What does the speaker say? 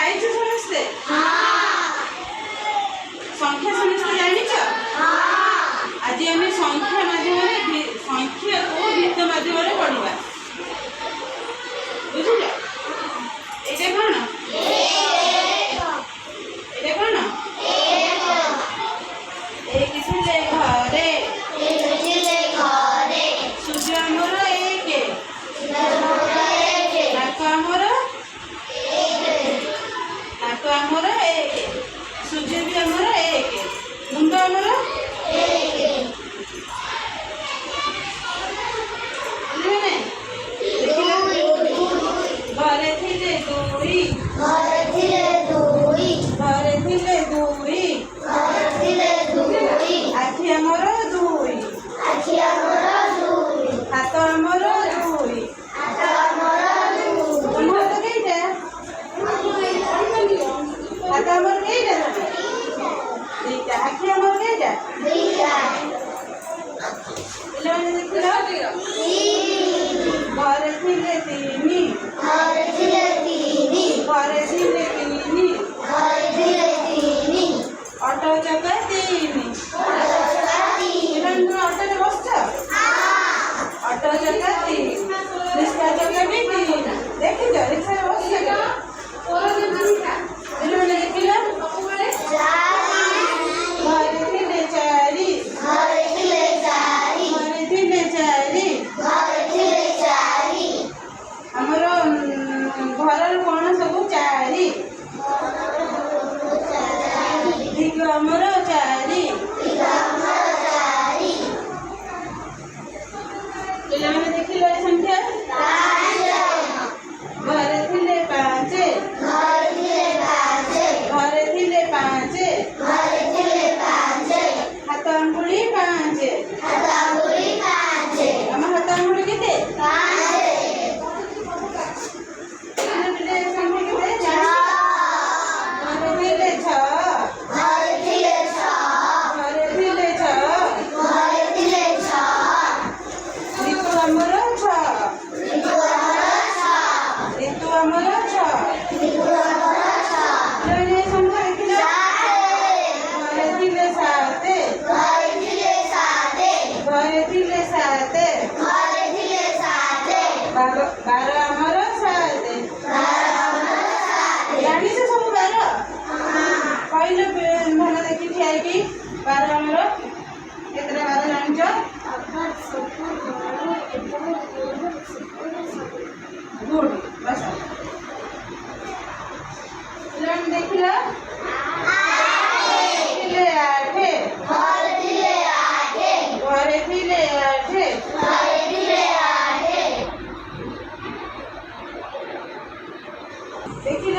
पाइछ समस्ते संख्या समस्ते जानिछ आज आम संख्या माध्यम संख्या को भित्त माध्यम पढ़ा बुझल ये कौन ये कौन एक घरे सूर्य आमर एक नाक आमर एक सूर्य भी आमर एक मुंड आमर घरे थिले दुई आखि आमर दुई हाथ आमर दुई मुंड तो केइटा हाथ आमर केइटा दुईटा आखि आमर केइटा पिलाने देखिल घरे थिले तीनी घरे थिले तीनी ऑटो चक्का तीनी ऑटो में बस ऑटो चक्का तीन रिक्शा चक्का भी तीन देखिए रिक्शा में बस पिलाने देखिल घरे थिले चारि हमर घर कौन सब चारि दिग हमर चारि पिलाने देखिल संख्या घरे थिले पाँच हाथ अंगुली पाँच आम हाथ अंगुली केते बार आमर सात जानी से सब बार कहल भल देखी ठिया बार आमर केतटा बार जानिच गुड बस देखिल घरे थिले आठ देखिल